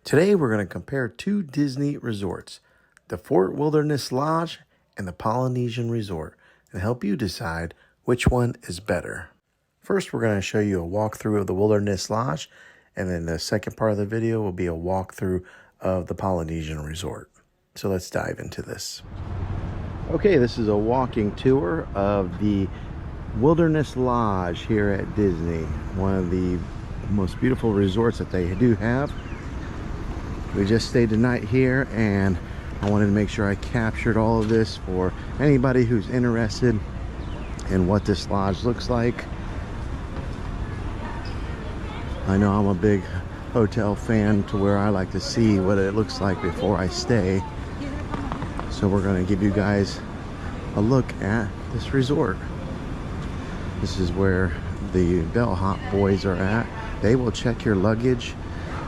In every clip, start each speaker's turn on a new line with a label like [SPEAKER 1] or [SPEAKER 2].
[SPEAKER 1] Today we're going to compare two Disney resorts, the Fort Wilderness Lodge and the Polynesian Resort, and help you decide which one is better. First, we're going to show you a walkthrough of the Wilderness Lodge, and then the second part of the video will be a walkthrough of the Polynesian Resort. So let's dive into this. Okay, this is a walking tour of the Wilderness Lodge here at Disney, one of the most beautiful resorts that they do have. We just stayed the night here, and I wanted to make sure I captured all of this for anybody who's interested in what this lodge looks like. I know I'm a big hotel fan to where I like to see what it looks like before I stay. So we're going to give you guys a look at this resort. This is where the bellhop boys are at. They will check your luggage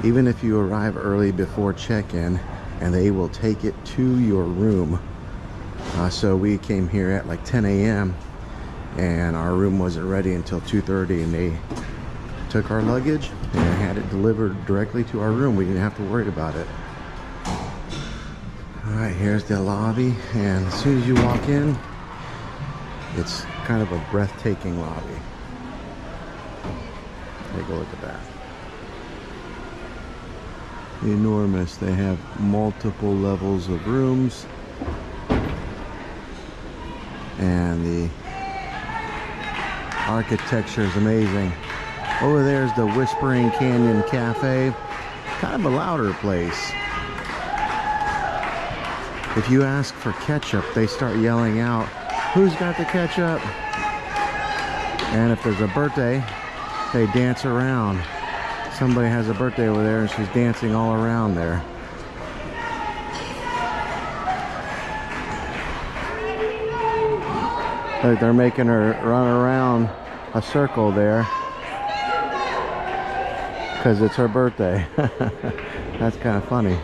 [SPEAKER 1] even if you arrive early before check-in, and they will take it to your room. So we came here at like 10 a.m. and our room wasn't ready until 2:30, and they took our luggage and had it delivered directly to our room. We didn't have to worry about it. All right, here's the lobby, and as soon as you walk in, it's kind of a breathtaking lobby. Take a look at that. Enormous. They have multiple levels of rooms, and the architecture is amazing. Over there's the Whispering Canyon Cafe, kind of a louder place. If you ask for ketchup, they start yelling out, "Who's got the ketchup?" And if there's a birthday, they dance around. Somebody has a birthday over there, and she's dancing all around there. They're making her run around a circle there because it's her birthday. That's kind of funny.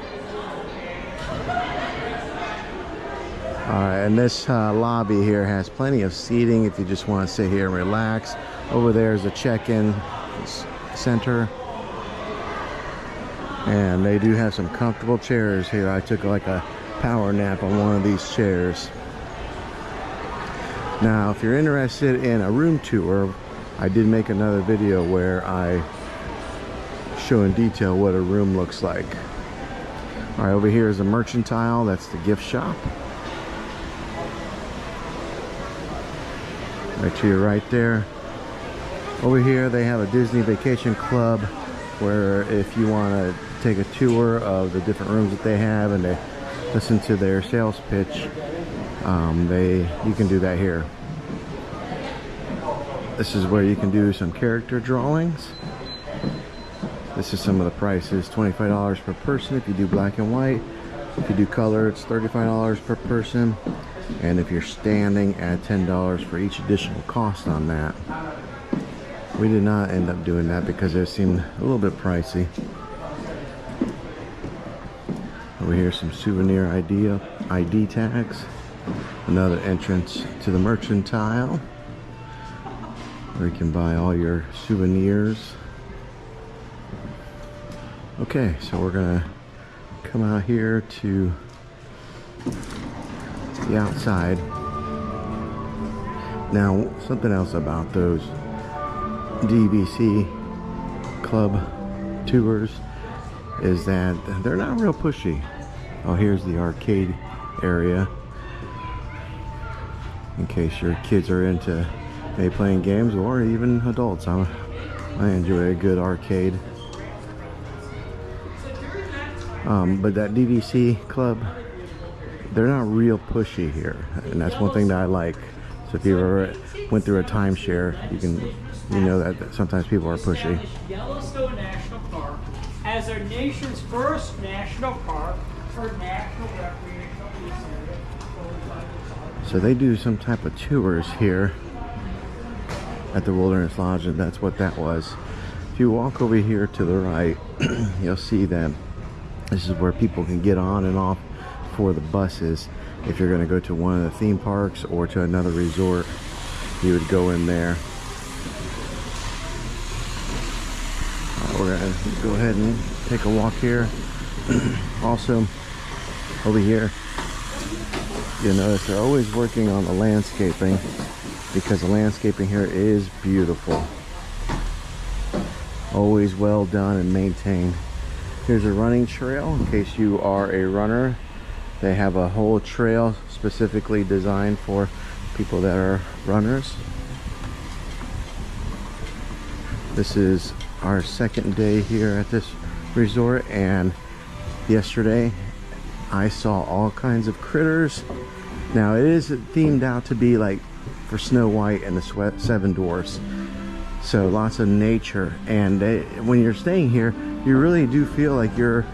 [SPEAKER 1] Alright, and this lobby here has plenty of seating if you just want to sit here and relax. Over there is a check-in center. And they do have some comfortable chairs here. I took like a power nap on one of these chairs. Now, if you're interested in a room tour, I did make another video where I show in detail what a room looks like. All right, over here is a mercantile. That's the gift shop. Right to your right there. Over here, they have a Disney Vacation Club, where if you want to take a tour of the different rooms that they have and they listen to their sales pitch, you can do that here. This is where you can do some character drawings. This is some of the prices: $25 per person if you do black and white. If you do color, it's $35 per person, and if you're standing, add $10 for each additional cost on that. We did not end up doing that because it seemed a little bit pricey. Over here, some souvenir ID tags. Another entrance to the mercantile, where you can buy all your souvenirs. Okay, so we're gonna come out here to the outside. Now, something else about those DVC club tours is that they're not real pushy. Oh, here's the arcade area in case your kids are into maybe playing games, or even adults. I enjoy a good arcade. But that DVC club, they're not real pushy here, and that's one thing that I like. So if you ever went through a timeshare, you know that sometimes people are pushy.
[SPEAKER 2] Yellowstone National Park as our nation's first national park for national recreational use area.
[SPEAKER 1] So they do some type of tours here at the Wilderness Lodge, and that's what that was. If you walk over here to the right, you'll see that this is where people can get on and off for the buses. If you're going to go to one of the theme parks or to another resort, you would go in there. We're going to go ahead and take a walk here. Also, over here, you'll notice they're always working on the landscaping because the landscaping here is beautiful. Always well done and maintained. Here's a running trail in case you are a runner. They have a whole trail specifically designed for people that are runners. This is our second day here at this resort, and yesterday I saw all kinds of critters. Now it is themed out to be like for Snow White and the Seven Dwarfs, so lots of nature. And when you're staying here, you really do feel like you're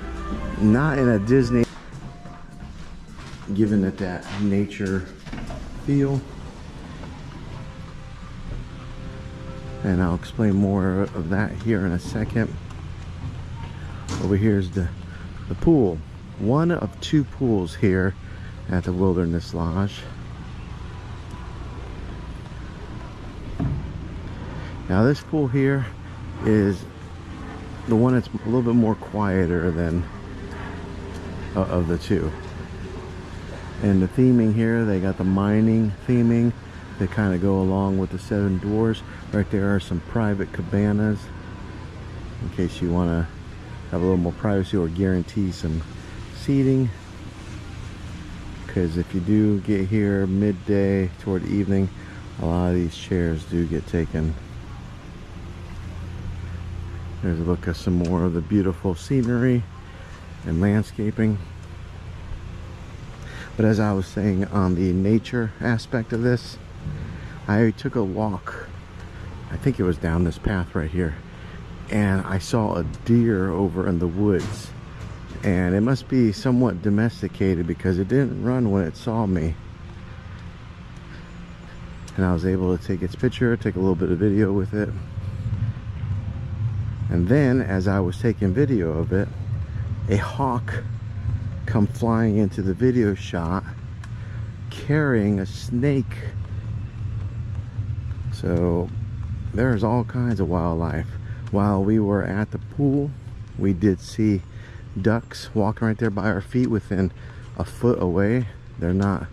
[SPEAKER 1] not in a Disney, giving it that nature feel. And I'll explain more of that here in a second. Over here is the pool. One of two pools here at the Wilderness Lodge. Now this pool here is the one that's a little bit more quieter than of the two. And the theming here, they got the mining theming that kind of go along with the Seven Dwarfs. Right there are some private cabanas in case you want to have a little more privacy or guarantee some seating, because if you do get here midday toward evening, a lot of these chairs do get taken. There's a look at some more of the beautiful scenery and landscaping. But as I was saying, on the nature aspect of this, I took a walk, I think it was down this path right here, and I saw a deer over in the woods. And it must be somewhat domesticated because it didn't run when it saw me. And I was able to take its picture, take a little bit of video with it. And then as I was taking video of it, a hawk come flying into the video shot carrying a snake. So there's all kinds of wildlife. While we were at the pool, we did see ducks walking right there by our feet within a foot away. They're not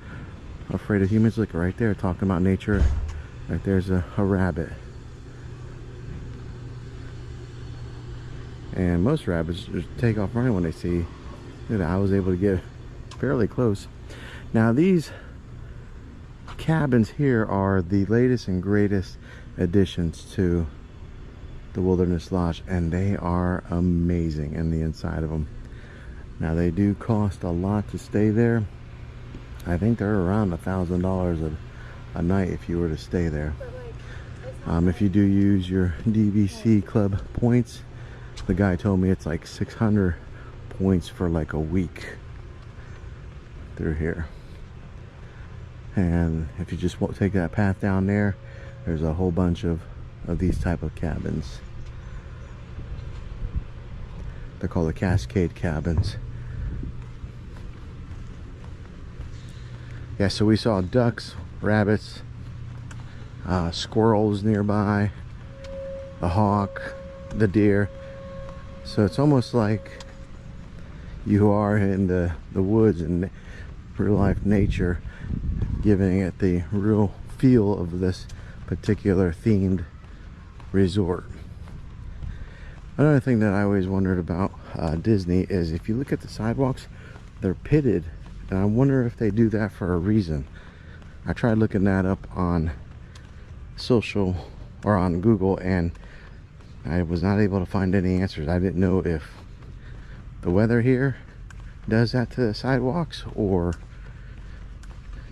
[SPEAKER 1] afraid of humans. Look right there, talking about nature. Right there's a rabbit. And most rabbits just take off running when they see it. I was able to get fairly close. Now these cabins here are the latest and greatest additions to the Wilderness Lodge, and they are amazing in the inside of them. Now they do cost a lot to stay there. I think they're around $1,000 a night if you were to stay there. If you do use your DVC club points, the guy told me it's like 600 points for like a week through here. And if you just won't take that path down there, there's a whole bunch of these type of cabins. They're called the Cascade cabins. Yeah, so we saw ducks, rabbits, squirrels nearby, a hawk, the deer. So it's almost like you are in the woods and real life nature, giving it the real feel of this particular themed resort. Another thing that I always wondered about Disney is if you look at the sidewalks, they're pitted, and I wonder if they do that for a reason. I tried looking that up on social or on Google, and I was not able to find any answers. I didn't know if the weather here does that to the sidewalks, or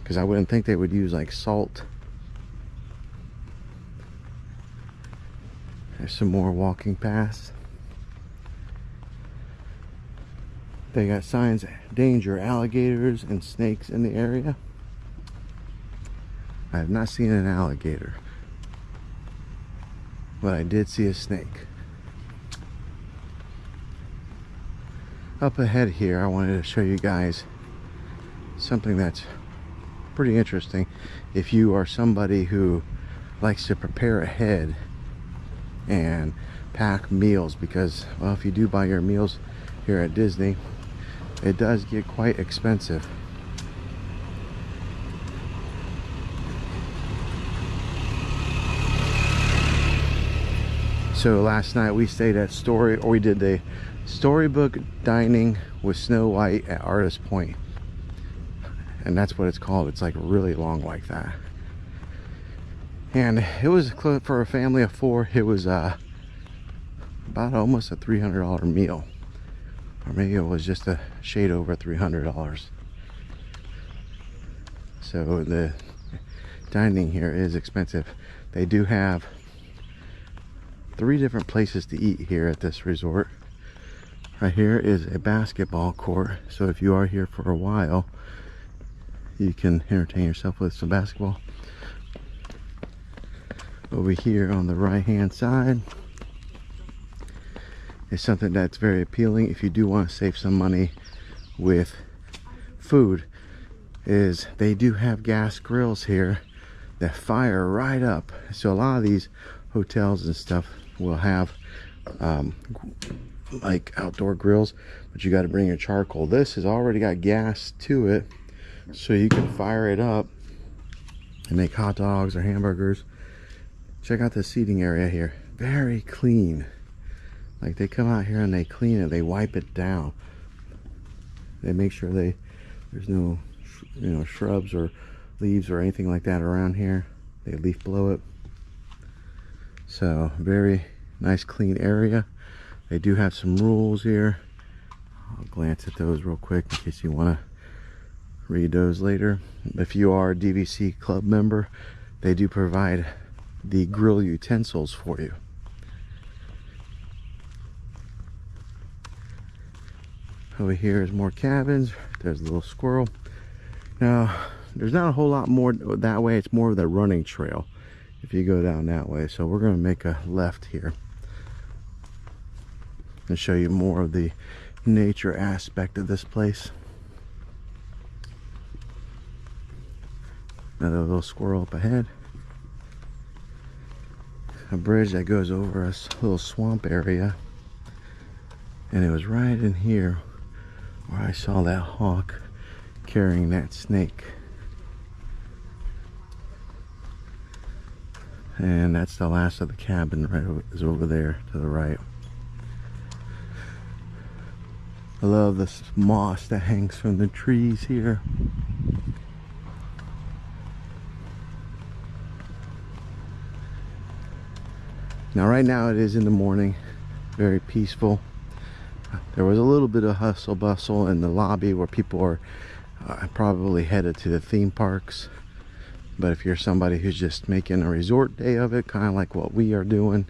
[SPEAKER 1] because I wouldn't think they would use like salt. There's some more walking paths. They got signs, danger, alligators and snakes in the area. I have not seen an alligator, but I did see a snake. Up ahead here, I wanted to show you guys something that's pretty interesting. If you are somebody who likes to prepare ahead and pack meals, because, well, if you do buy your meals here at Disney, it does get quite expensive. So last night we stayed at we did the Storybook Dining with Snow White at Artist Point. And that's what it's called. It's like really long like that. And it was for a family of 4. It was about almost a $300 meal. Or maybe it was just a shade over $300. So the dining here is expensive. They do have 3 different places to eat here at this resort. Right here is a basketball court, so if you are here for a while, you can entertain yourself with some basketball. Over here on the right hand side is something that's very appealing if you do want to save some money with food, is they do have gas grills here that fire right up. So a lot of these hotels and stuff will have like outdoor grills, but you got to bring your charcoal. This has already got gas to it, so you can fire it up and make hot dogs or hamburgers. Check out the seating area here, very clean. Like they come out here and they clean it, they wipe it down, they make sure there's no shrubs or leaves or anything like that around here. They leaf blow it. So very nice clean area. They do have some rules here. I'll glance at those real quick in case you want to read those later. If you are a DVC club member, they do provide the grill utensils for you. Over here is more cabins. There's a little squirrel. Now there's not a whole lot more that way. It's more of the running trail if you go down that way. So we're going to make a left here and show you more of the nature aspect of this place. Another little squirrel up ahead. A bridge that goes over a little swamp area. And it was right in here where I saw that hawk carrying that snake. And that's the last of the cabin, right is over there to the right. I love this moss that hangs from the trees here. Now right now it is in the morning, very peaceful. There was a little bit of hustle bustle in the lobby where people are probably headed to the theme parks. But if you're somebody who's just making a resort day of it, kind of like what we are doing,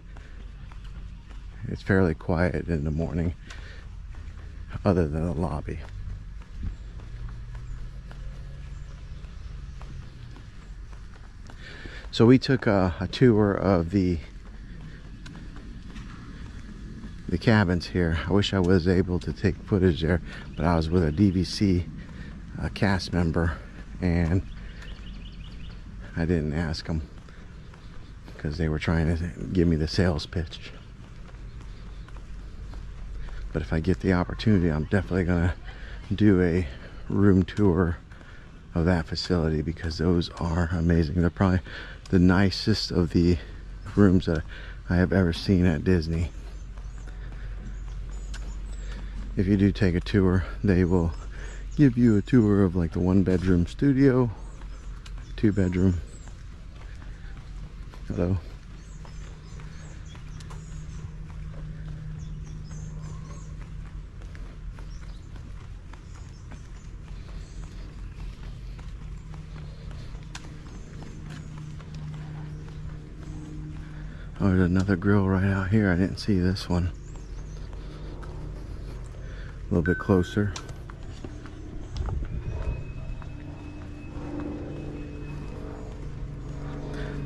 [SPEAKER 1] it's fairly quiet in the morning, other than the lobby. So we took a tour of the cabins here. I wish I was able to take footage there, but I was with a DVC cast member and I didn't ask them because they were trying to give me the sales pitch. But if I get the opportunity, I'm definitely gonna do a room tour of that facility because those are amazing. They're probably the nicest of the rooms that I have ever seen at Disney. If you do take a tour, they will give you a tour of like the 1-bedroom studio, 2-bedroom. Hello. Oh, there's another grill right out here. I didn't see this one. A little bit closer.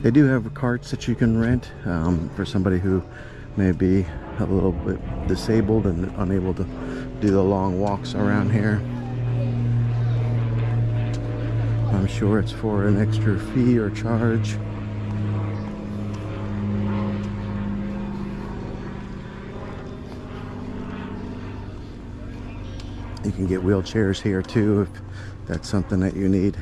[SPEAKER 1] They do have carts that you can rent for somebody who may be a little bit disabled and unable to do the long walks around here. I'm sure it's for an extra fee or charge. You can get wheelchairs here too if that's something that you need.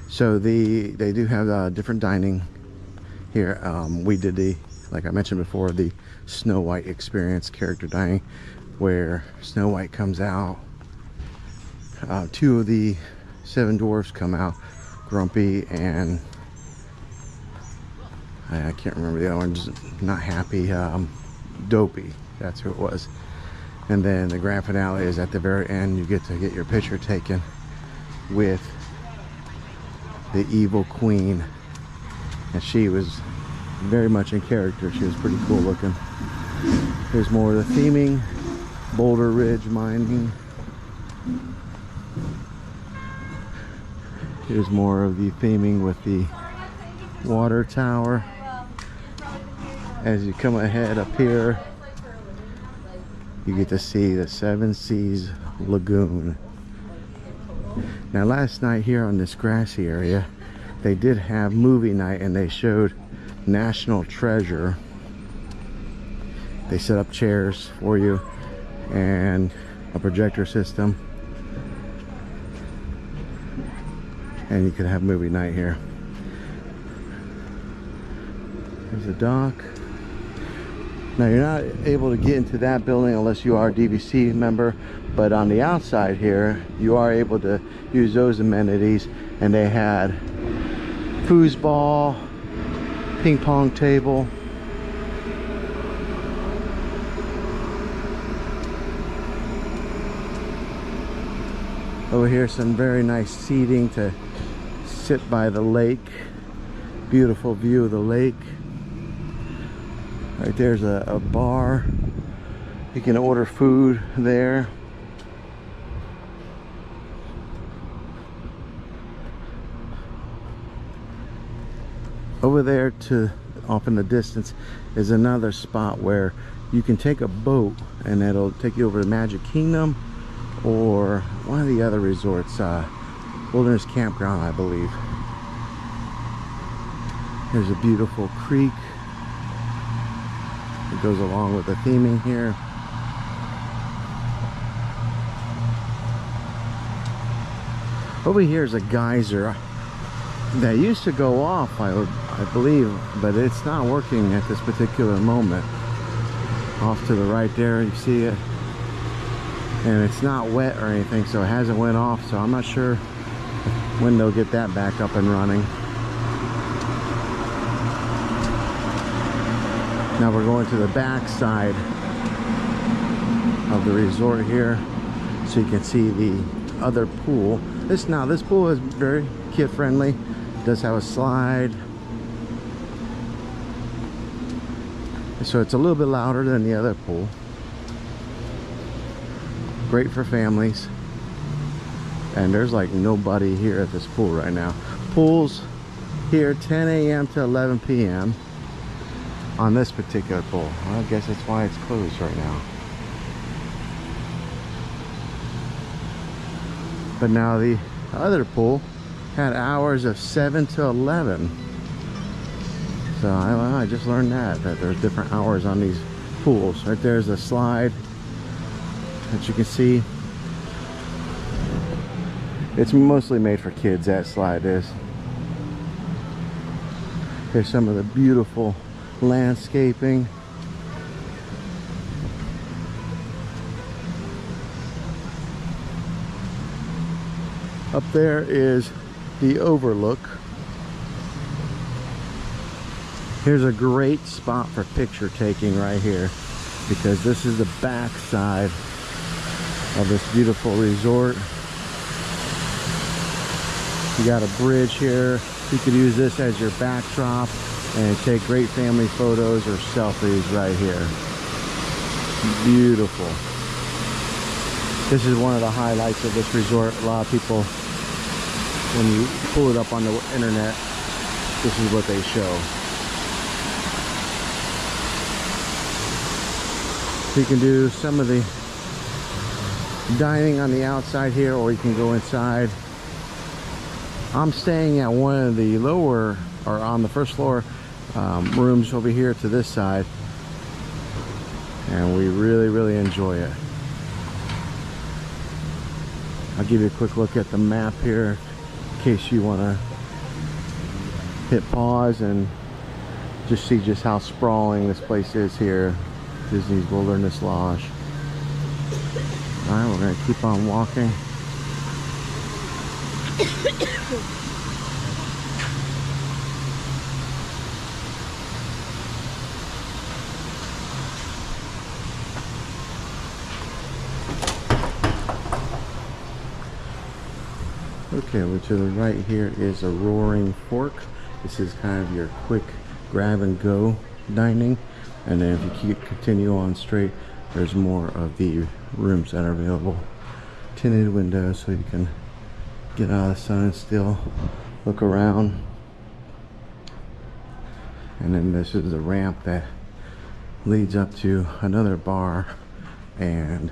[SPEAKER 1] So they do have different dining here. We did like I mentioned before, the Snow White experience, character dining, where Snow White comes out. Two of the 7 dwarfs come out, Grumpy and I can't remember the other one, just not happy, Dopey, that's who it was. And then the grand finale is at the very end. You get to get your picture taken with the evil queen, and she was very much in character. She was pretty cool looking. Here's more of the theming, Boulder Ridge mining. Here's more of the theming with the water tower. As you come ahead up here, you get to see the Seven Seas Lagoon. Now last night here on this grassy area, they did have movie night and they showed National Treasure. They set up chairs for you and a projector system, and you could have movie night here. There's a dock. Now you're not able to get into that building unless you are a DVC member, but on the outside here you are able to use those amenities, and they had foosball, ping pong table, over here some very nice seating to sit by the lake. Beautiful view of the lake. Right there's a bar. You can order food there. Over there to off in the distance is another spot where you can take a boat and it'll take you over to Magic Kingdom or one of the other resorts, Wilderness Campground, I believe. There's a beautiful creek. It goes along with the theming here. Over here is a geyser that used to go off, I believe, but it's not working at this particular moment. Off to the right there, you see it, and it's not wet or anything, so it hasn't went off. So I'm not sure when they'll get that back up and running. Now we're going to the back side of the resort here, so you can see the other pool. This pool is very kid friendly. It does have a slide, so it's a little bit louder than the other pool. Great for families. And there's like nobody here at this pool right now. Pool's here 10 a.m. to 11 p.m. on this particular pool. Well, I guess that's why it's closed right now. But now the other pool had hours of 7 to 11. So I just learned that there's different hours on these pools. Right there's a slide that you can see. It's mostly made for kids, that slide is. Here's some of the beautiful landscaping. Up there is the overlook. Here's a great spot for picture taking right here, because this is the back side of this beautiful resort. You got a bridge here. You could use this as your backdrop and take great family photos or selfies right here. Beautiful. This is one of the highlights of this resort. A lot of people, when you pull it up on the internet, this is what they show. You can do some of the dining on the outside here, or you can go inside I'm staying at one of the lower, or on the first floor rooms over here to this side, and we really enjoy it. I'll give you a quick look at the map here in case you want to hit pause and just see just how sprawling this place is here. Disney's Wilderness Lodge. Alright, we're going to keep on walking. Okay, over to the right here is a Roaring Fork. This is kind of your quick grab and go dining. And then if you continue on straight, there's more of the rooms that are available. Tinted windows so you can get out of the sun and still look around. And then this is the ramp that leads up to another bar and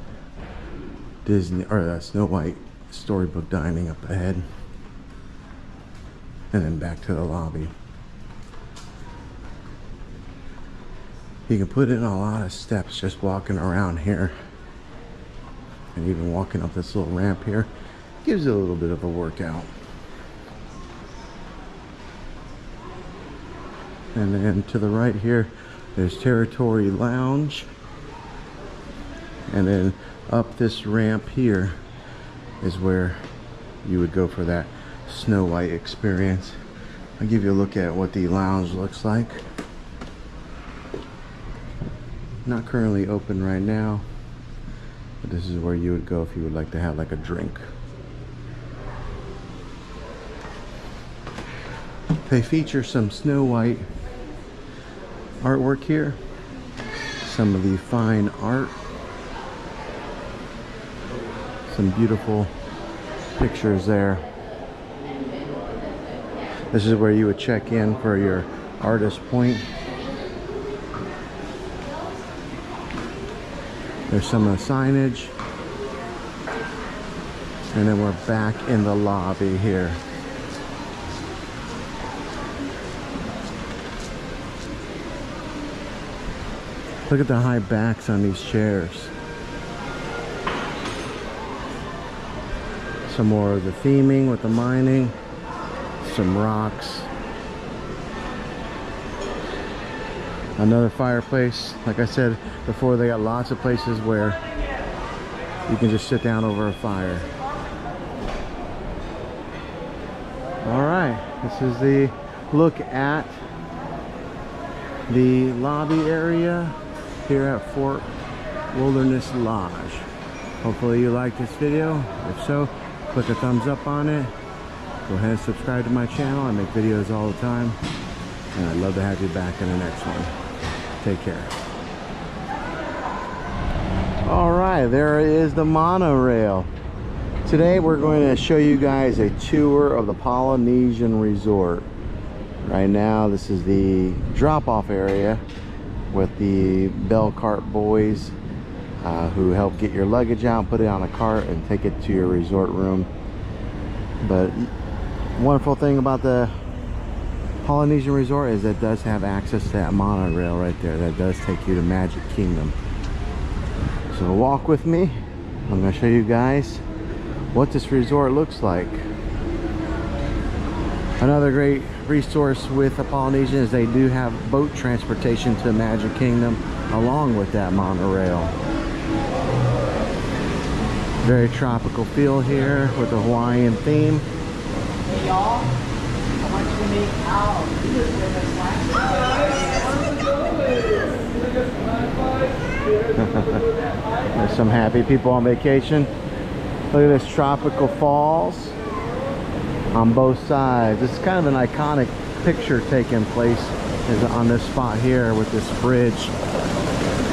[SPEAKER 1] Disney, or Snow White storybook dining up ahead, and then back to the lobby. You can put in a lot of steps just walking around here, and even walking up this little ramp here gives you a little bit of a workout. And then to the right here there's Territory Lounge, and then up this ramp here is where you would go for that Snow White experience. I'll give you a look at what the lounge looks like. Not currently open right now, but this is where you would go if you would like to have like a drink. They feature some Snow White artwork here, some of the fine art, some beautiful pictures there. This is where you would check in for your artist point. There's some of the signage, and then we're back in the lobby here. Look at the high backs on these chairs. Some more of the theming with the mining, some rocks, another fireplace. Like I said before, they got lots of places where you can just sit down over a fire. Alright, this is the look at the lobby area here at Fort Wilderness Lodge. Hopefully you liked this video. If so, click a thumbs up on it. Go ahead and subscribe to my channel. I make videos all the time, and I'd love to have you back in the next one. Take care. Alright, there is the monorail. Today we're going to show you guys a tour of the Polynesian Resort. Right now this is the drop-off area with the bell cart boys who help get your luggage out, put it on a cart, and take it to your resort room. But wonderful thing about the Polynesian Resort is that it does have access to that monorail right there. That does take you to Magic Kingdom. So walk with me. I'm going to show you guys what this resort looks like. Another great resource with the Polynesian is they do have boat transportation to Magic Kingdom along with that monorail. Very tropical feel here with a Hawaiian theme.
[SPEAKER 2] Hey y'all, I want you to make out.
[SPEAKER 1] There's some happy people on vacation. Look at this tropical falls on both sides. This is kind of an iconic picture taking place is on this spot here with this bridge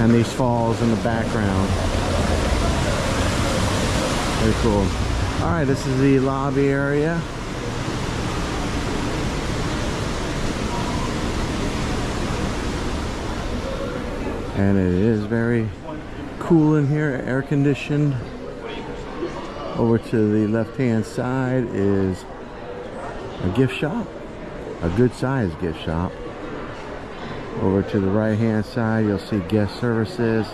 [SPEAKER 1] and these falls in the background. Very cool. Alright, this is the lobby area. And it is very cool in here, air conditioned. Over to the left hand side is a gift shop, a good sized gift shop. Over to the right hand side you'll see guest services.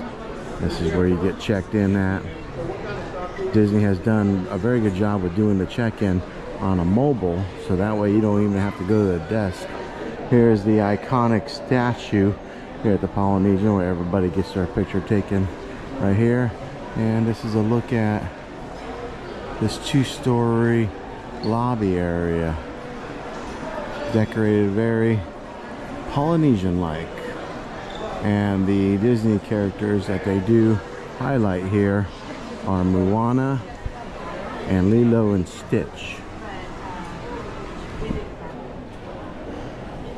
[SPEAKER 1] This is where you get checked in at. Disney has done a very good job with doing the check-in on a mobile, so that way you don't even have to go to the desk. Here's the iconic statue here at the Polynesian where everybody gets their picture taken right here. And this is a look at this 2-story lobby area, decorated very Polynesian-like. And the Disney characters that they do highlight here are Moana and Lilo and Stitch.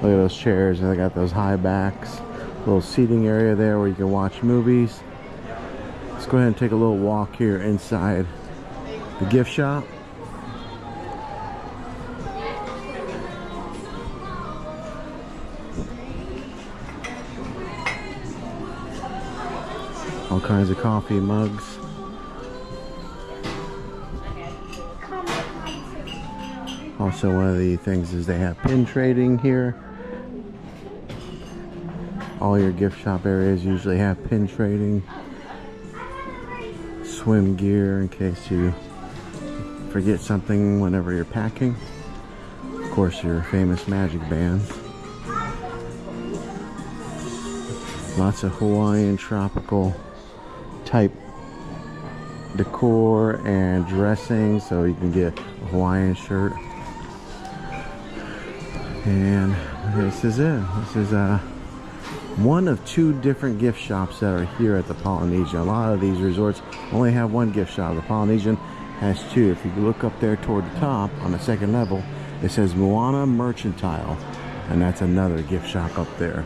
[SPEAKER 1] Look at those chairs, and they got those high backs. Little seating area there where you can watch movies. Let's go ahead and take a little walk here inside the gift shop. All kinds of coffee mugs. Also, one of the things is they have pin trading here. All your gift shop areas usually have pin trading. Swim gear in case you forget something whenever you're packing. Of course, your famous magic bands. Lots of Hawaiian tropical type decor and dressing, so you can get a Hawaiian shirt. And this is it. This is one of 2 different gift shops that are here at the Polynesian. A lot of these resorts only have one gift shop. The Polynesian has 2. If you look up there toward the top on the 2nd level, it says Moana Mercantile, and that's another gift shop up there.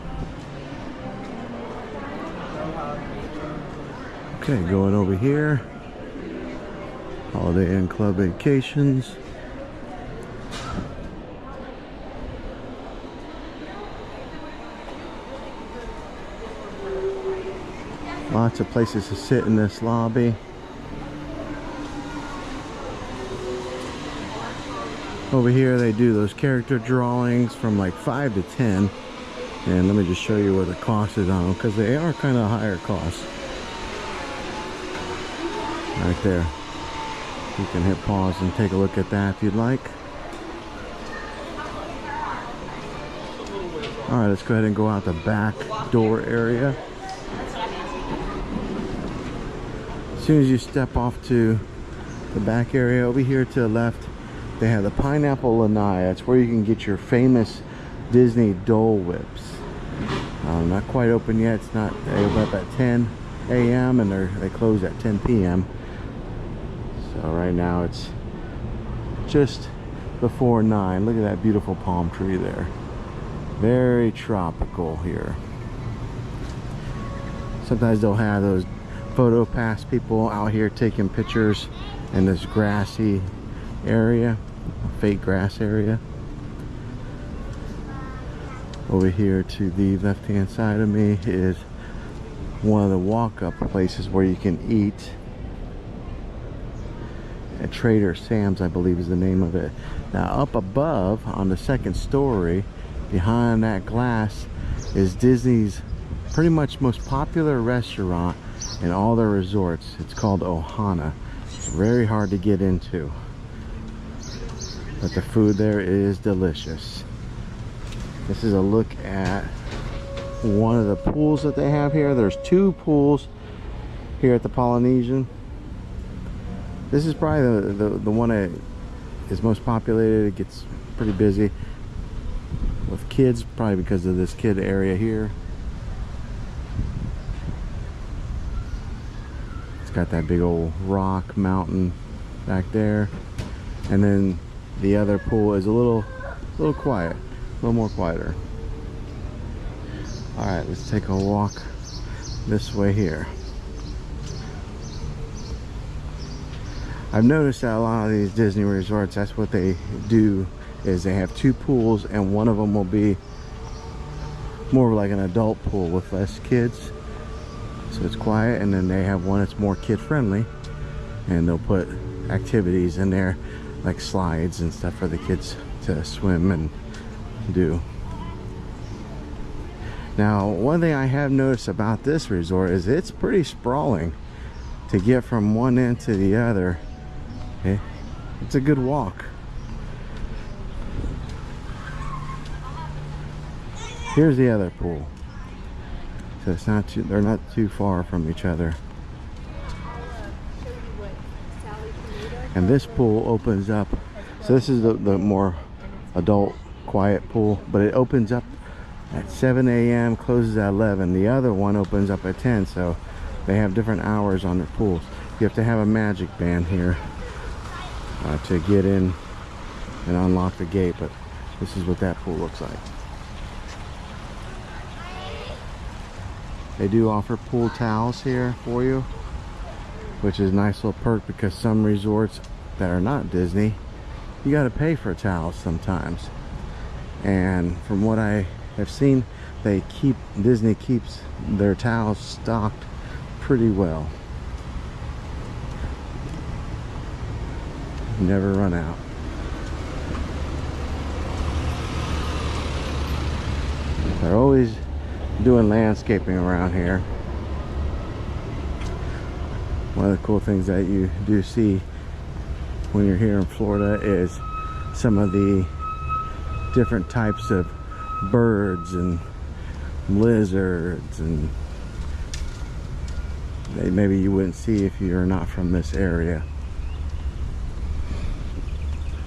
[SPEAKER 1] Okay, going over here, Holiday Inn Club Vacations. Lots of places to sit in this lobby. Over here they do those character drawings from like 5 to 10. And let me just show you what the cost is on them, because they are kind of higher cost. Right there. You can hit pause and take a look at that if you'd like. Alright, let's go ahead and go out the back door area. As soon as you step off to the back area, over here to the left, they have the Pineapple Lanai. That's where you can get your famous Disney Dole Whips. Not quite open yet. It's not. They open up at 10 a.m. and they close at 10 p.m. So right now it's just before 9. Look at that beautiful palm tree there. Very tropical here. Sometimes they'll have those photo pass people out here taking pictures in this grassy area, fake grass area. Over here to the left hand side of me is one of the walk-up places where you can eat at Trader Sam's, I believe is the name of it. Now up above on the 2nd story behind that glass is Disney's pretty much most popular restaurant in all their resorts. It's called Ohana. It's very hard to get into, but the food there is delicious. This is a look at one of the pools that they have here. There's 2 pools here at the Polynesian. This is probably the one that is most populated. It gets pretty busy with kids, probably because of this kid area here. It's got that big old rock mountain back there. And then the other pool is a little quiet, a little more quieter. All right, let's take a walk this way here. I've noticed that a lot of these Disney resorts, that's what they do, is they have 2 pools, and one of them will be more like an adult pool with less kids, so it's quiet, and then they have one that's more kid friendly, and they'll put activities in there like slides and stuff for the kids to swim and do. Now, one thing I have noticed about this resort is it's pretty sprawling. To get from one end to the other, it's a good walk. Here's the other pool. So it's not too, they're not too far from each other. And this pool opens up. So this is the more adult, quiet pool, but it opens up at 7 a.m., closes at 11. The other one opens up at 10, so they have different hours on their pools. You have to have a magic band here to get in and unlock the gate, but this is what that pool looks like. They do offer pool towels here for you, which is a nice little perk, because some resorts that are not Disney, you got to pay for towels sometimes. And from what I have seen, Disney keeps their towels stocked pretty well. Never run out. They're always doing landscaping around here. One of the cool things that you do see when you're here in Florida is some of the different types of birds and lizards, and maybe you wouldn't see if you're not from this area.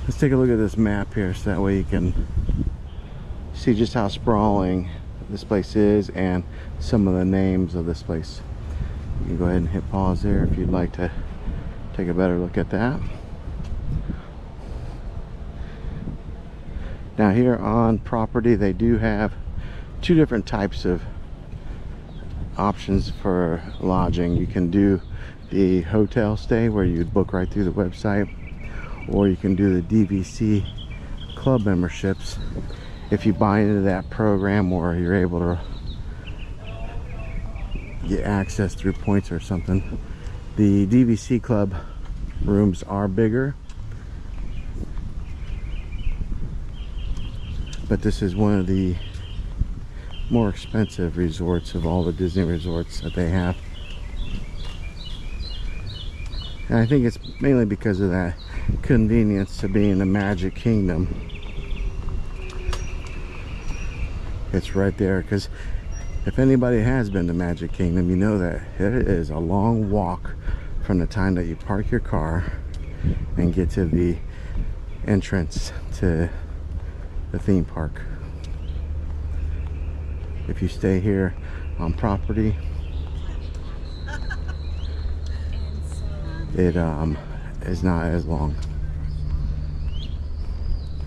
[SPEAKER 1] Let's take a look at this map here, so that way you can see just how sprawling this place is and some of the names of this place. You can go ahead and hit pause there if you'd like to take a better look at that. Now here on property, they do have two different types of options for lodging. You can do the hotel stay, where you'd book right through the website, or you can do the DVC club memberships. If you buy into that program, or you're able to get access through points or something, the DVC club rooms are bigger, but this is one of the more expensive resorts of all the Disney resorts that they have. And I think it's mainly because of that convenience to be in the Magic Kingdom. It's right there, because if anybody has been to Magic Kingdom, you know that it is a long walk from the time that you park your car and get to the entrance to the theme park. If you stay here on property, it is not as long.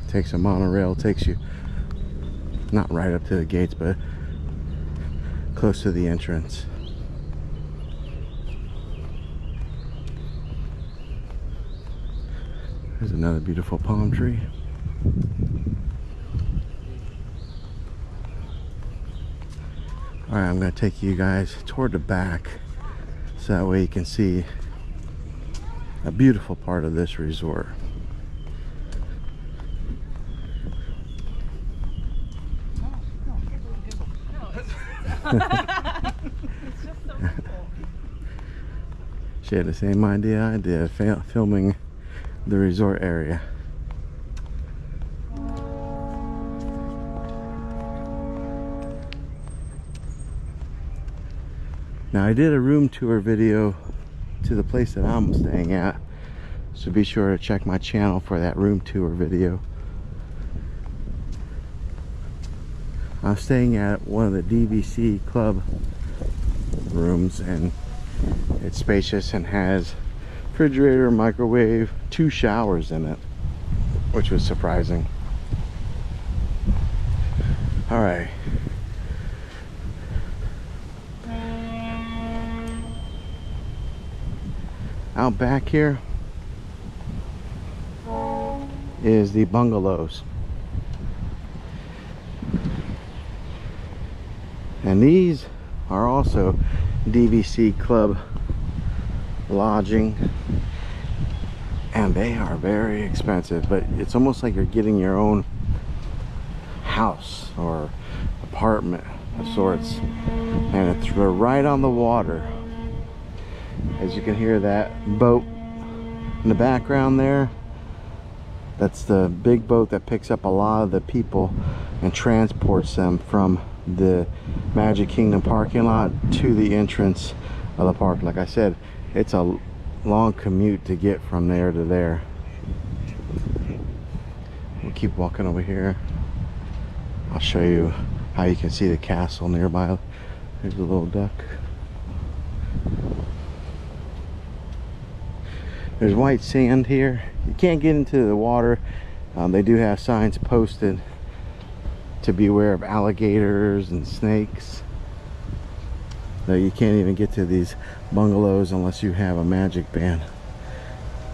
[SPEAKER 1] Takes a monorail, takes you not right up to the gates, but close to the entrance. There's another beautiful palm tree. Alright, I'm going to take you guys toward the back, so that way you can see a beautiful part of this resort. She had the same idea I did, filming the resort area. Now, I did a room tour video to the place that I'm staying at, so be sure to check my channel for that room tour video. I'm staying at one of the DVC club rooms, and it's spacious and has refrigerator, microwave, 2 showers in it, which was surprising. All right. Out back here is the bungalows. And these are also DVC club lodging, and they are very expensive, but it's almost like you're getting your own house or apartment of sorts, and it's right on the water. As you can hear that boat in the background there, that's the big boat that picks up a lot of the people and transports them from the Magic Kingdom parking lot to the entrance of the park. Like I said, it's a long commute to get from there to there. We'll keep walking over here. I'll show you how you can see the castle nearby. There's a little duck. There's white sand here. You can't get into the water. They do have signs posted to beware of alligators and snakes. So you can't even get to these bungalows unless you have a magic band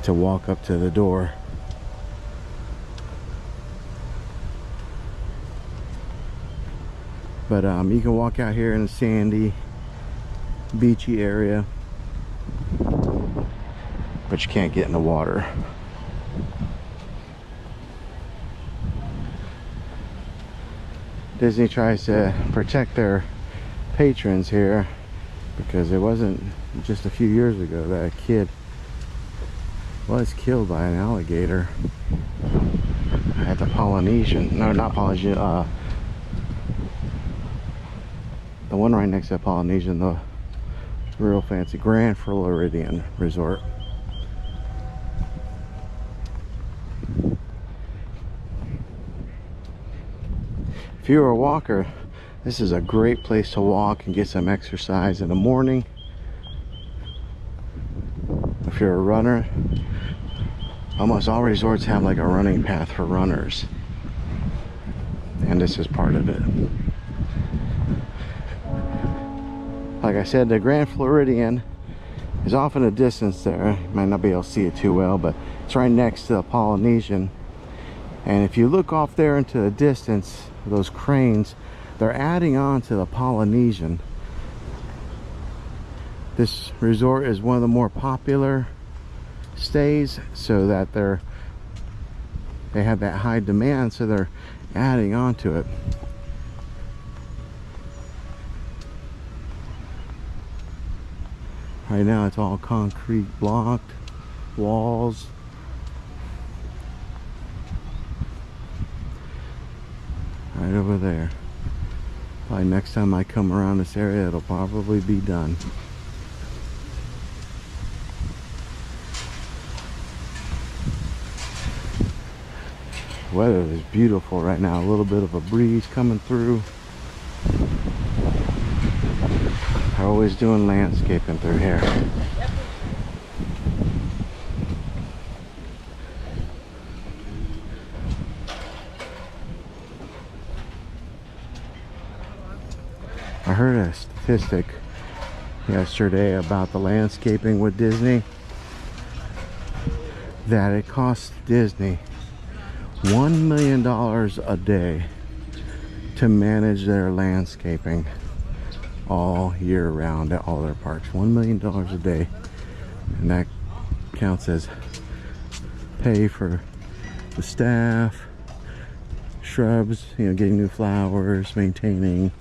[SPEAKER 1] to walk up to the door. But you can walk out here in the sandy, beachy area, but you can't get in the water. Disney tries to protect their patrons here, because it wasn't just a few years ago that a kid was killed by an alligator at the Polynesian, no, not Polynesian, the one right next to the Polynesian, the real fancy Grand Floridian Resort. If you're a walker, this is a great place to walk and get some exercise in the morning. If you're a runner, almost all resorts have like a running path for runners, and this is part of it. Like I said, the Grand Floridian is off in the distance there. You might not be able to see it too well, but it's right next to the Polynesian. And if you look off there into the distance, those cranes, they're adding on to the Polynesian. This resort is one of the more popular stays, so that they have that high demand, so they're adding on to it. Right now it's all concrete blocked walls. Right over there. Probably next time I come around this area, it'll probably be done. The weather is beautiful right now. A little bit of a breeze coming through. They're always doing landscaping through here. I heard a statistic yesterday about the landscaping with Disney, that it costs Disney $1 million a day to manage their landscaping all year round at all their parks. $1 million a day, and that counts as pay for the staff, shrubs, you know, getting new flowers, maintaining.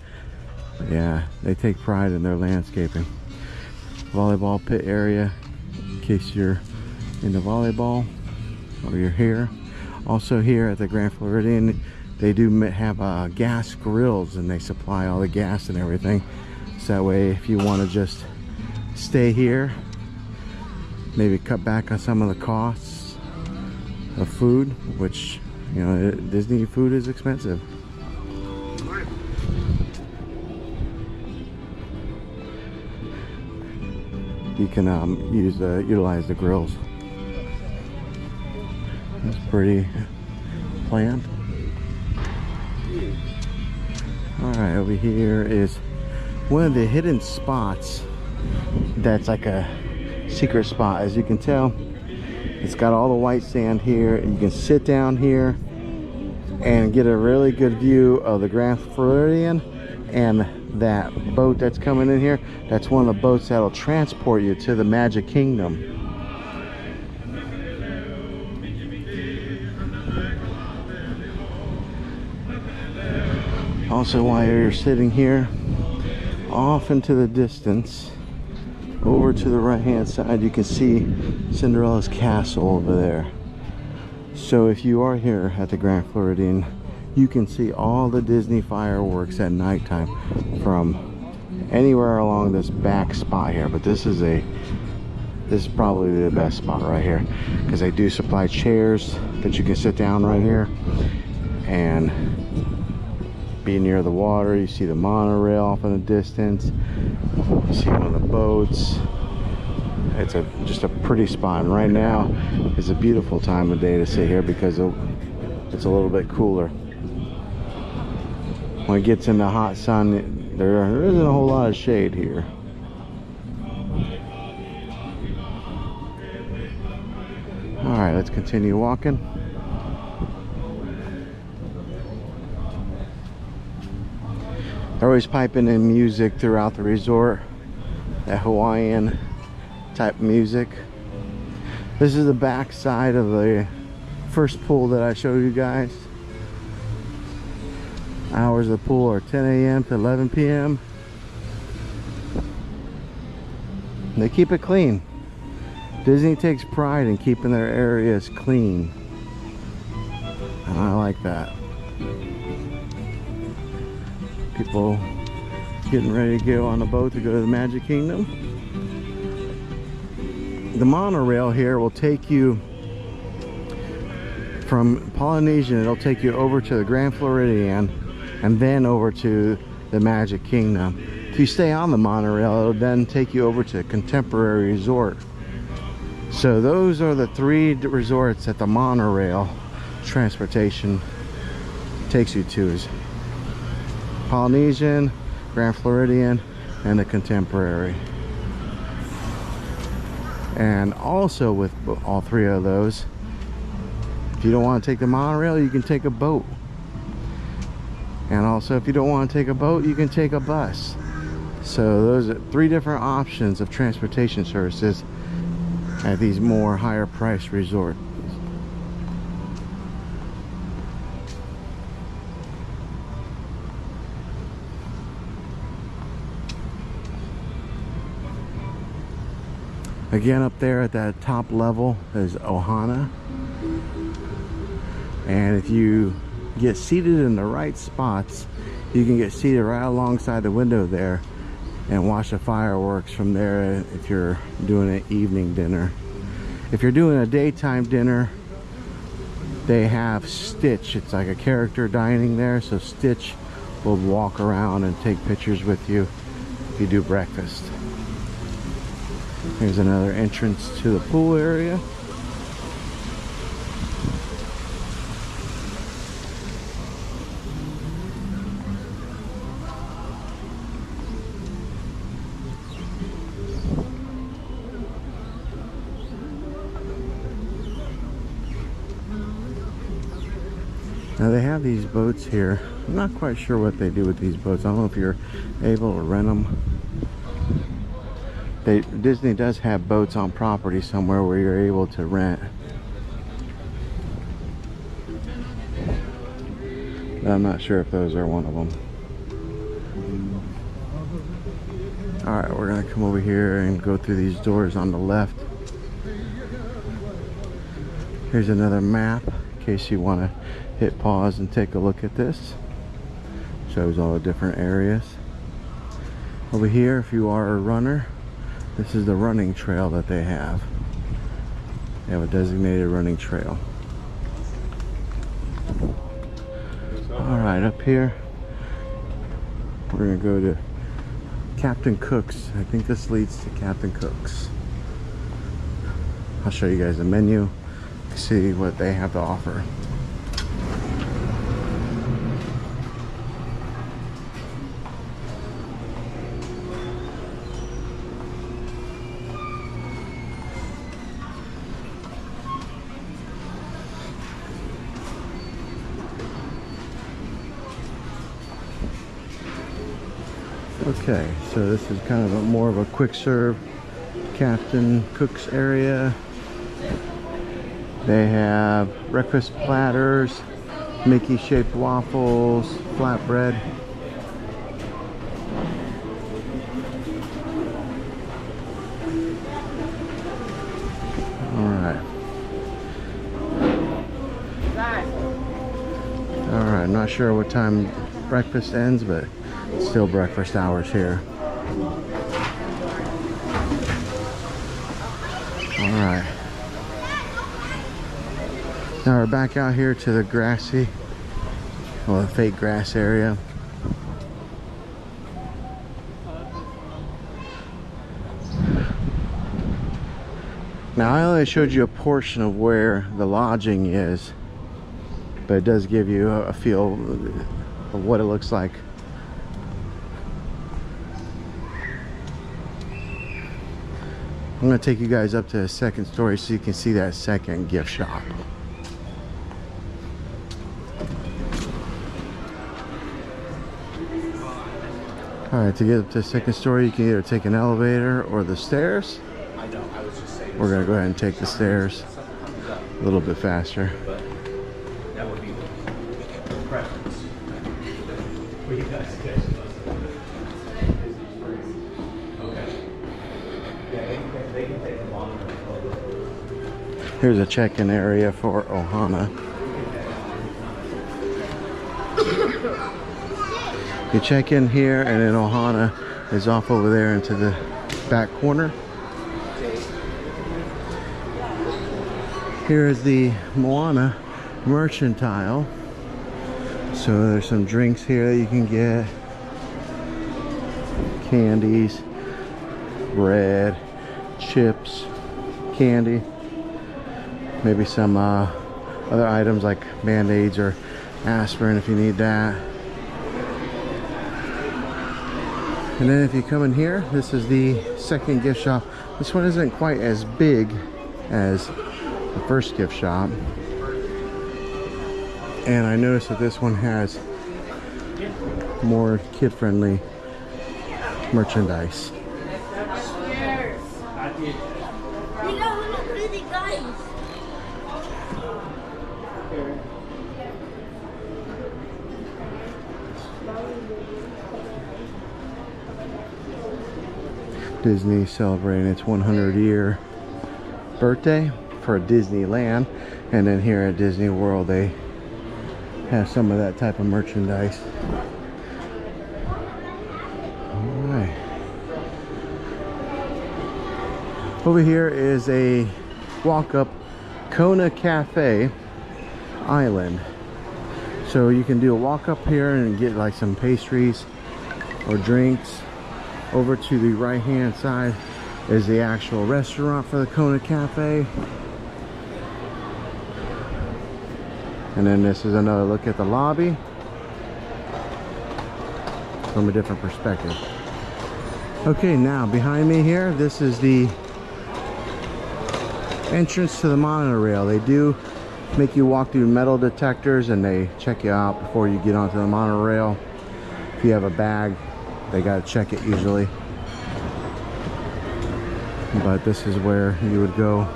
[SPEAKER 1] Yeah, they take pride in their landscaping. Volleyball pit area, in case you're into volleyball or you're here. Also here at the Grand Floridian, they do have gas grills, and they supply all the gas and everything. So that way, if you want to just stay here, maybe cut back on some of the costs of food, which, you know, Disney food is expensive. You can utilize the grills. It's pretty planned. Alright, over here is one of the hidden spots that's like a secret spot. As you can tell, it's got all the white sand here. You can sit down here and get a really good view of the Grand Floridian, and that boat that's coming in here, that's one of the boats that'll transport you to the Magic Kingdom. Also, while you're sitting here, off into the distance, over to the right hand side, you can see Cinderella's castle over there. So if you are here at the Grand Floridian, you can see all the Disney fireworks at nighttime from anywhere along this back spot here. But this is probably the best spot right here, because they do supply chairs that you can sit down right here and be near the water. You see the monorail off in the distance. You see one of the boats. It's just a pretty spot, and right now is a beautiful time of day to sit here because it's a little bit cooler. When it gets in the hot sun, there isn't a whole lot of shade here. All right, let's continue walking. They're always piping in music throughout the resort, that Hawaiian type music. This is the back side of the first pool that I showed you guys. Hours of the pool are 10 a.m. to 11 p.m. They keep it clean. Disney takes pride in keeping their areas clean, and I like that. People getting ready to go on the boat to go to the Magic Kingdom. The monorail here will take you from Polynesian. It'll take you over to the Grand Floridian and then over to the Magic Kingdom. If you stay on the monorail, it'll then take you over to Contemporary Resort. So those are the three resorts that the monorail transportation takes you to: is Polynesian, Grand Floridian, and the Contemporary. And also with all three of those, if you don't want to take the monorail, you can take a boat. And also, if you don't want to take a boat, you can take a bus. So those are three different options of transportation services at these more higher price resorts. Again, up there at that top level is Ohana. And if you get seated in the right spots, you can get seated right alongside the window there and watch the fireworks from there if you're doing an evening dinner. If you're doing a daytime dinner, they have Stitch. It's like a character dining there, so Stitch will walk around and take pictures with you if you do breakfast. Here's another entrance to the pool area. Now they have these boats here. I'm not quite sure what they do with these boats. I don't know if you're able to rent them. Disney does have boats on property somewhere where you're able to rent. But I'm not sure if those are one of them. Alright, we're going to come over here and go through these doors on the left. Here's another map in case you want to hit pause and take a look at this. Shows all the different areas. Over here, if you are a runner, this is the running trail that they have. They have a designated running trail. Alright, up here we're going to go to Captain Cook's. I think this leads to Captain Cook's. I'll show you guys the menu, see what they have to offer. Okay, so this is kind of more of a quick serve Captain Cook's area. They have breakfast platters, Mickey shaped waffles, flatbread. All right. All right, I'm not sure what time breakfast ends, but it's still breakfast hours here. All right. Now we're back out here to the grassy, well, the fake grass area. Now I only showed you a portion of where the lodging is, but it does give you a feel of what it looks like. I'm going to take you guys up to the second story so you can see that second gift shop. Alright, to get up to the second story, you can either take an elevator or the stairs. We're going to go ahead and take the stairs a little bit faster.
[SPEAKER 3] That would be the preference. For you guys to catch okay. Yeah, they can take them longer.
[SPEAKER 1] Here's a check-in area for Ohana. You check in here, and then Ohana is off over there into the back corner. Here is the Moana mercantile. So there's some drinks here that you can get, candies, bread, chips, candy, maybe some other items like band-aids or aspirin if you need that. And then if you come in here, this is the second gift shop. This one isn't quite as big as the first gift shop, and I noticed that this one has more kid-friendly merchandise. Disney celebrating its 100-year birthday for Disneyland, and then here at Disney World they have some of that type of merchandise. Alright. Over here is a walk-up Kona Cafe Island. So you can do a walk-up here and get like some pastries or drinks. Over to the right-hand side is the actual restaurant for the Kona Cafe. And then this is another look at the lobby from a different perspective. Okay, now behind me here, this is the entrance to the monorail. They do make you walk through metal detectors and they check you out before you get onto the monorail. If you have a bag, they gotta check it usually. But this is where you would go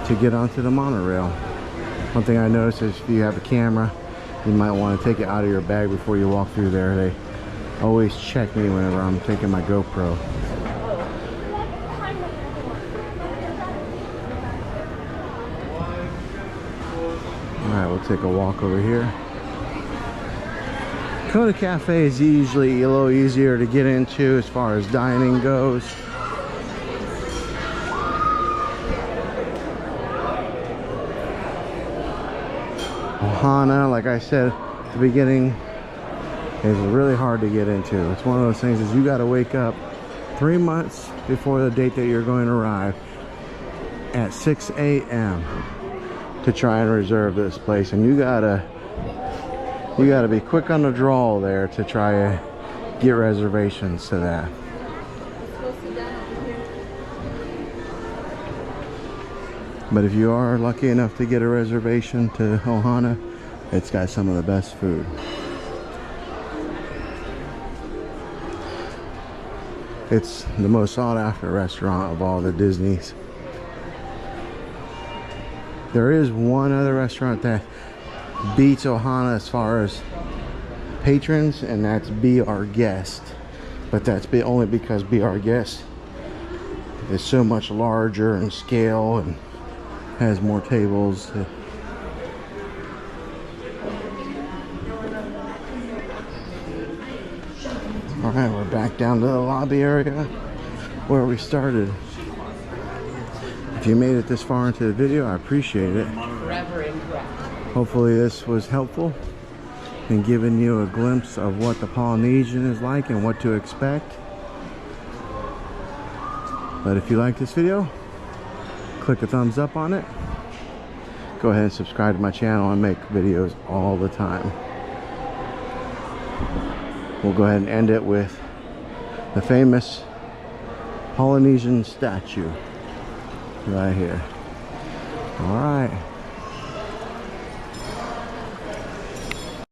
[SPEAKER 1] to get onto the monorail. One thing I noticed is if you have a camera, you might want to take it out of your bag before you walk through there. They always check me whenever I'm taking my GoPro. Alright, we'll take a walk over here. Kona Cafe is usually a little easier to get into as far as dining goes. Ohana, like I said at the beginning, is really hard to get into. It's one of those things is you got to wake up 3 months before the date that you're going to arrive at 6 a.m. to try and reserve this place, and you gotta be quick on the draw there to try to get reservations to that. But if you are lucky enough to get a reservation to Ohana, it's got some of the best food. It's the most sought after restaurant of all the Disneys. There is one other restaurant that beats Ohana as far as patrons, and that's Be Our Guest. But that's only because Be Our Guest is so much larger in scale and Has more tables. All right, we're back down to the lobby area where we started. If you made it this far into the video, I appreciate it. Hopefully this was helpful in giving you a glimpse of what the Polynesian is like and what to expect. But if you like this video, click a thumbs up on it. Go ahead and subscribe to my channel. I make videos all the time. We'll go ahead and end it with the famous Polynesian statue right here. All right.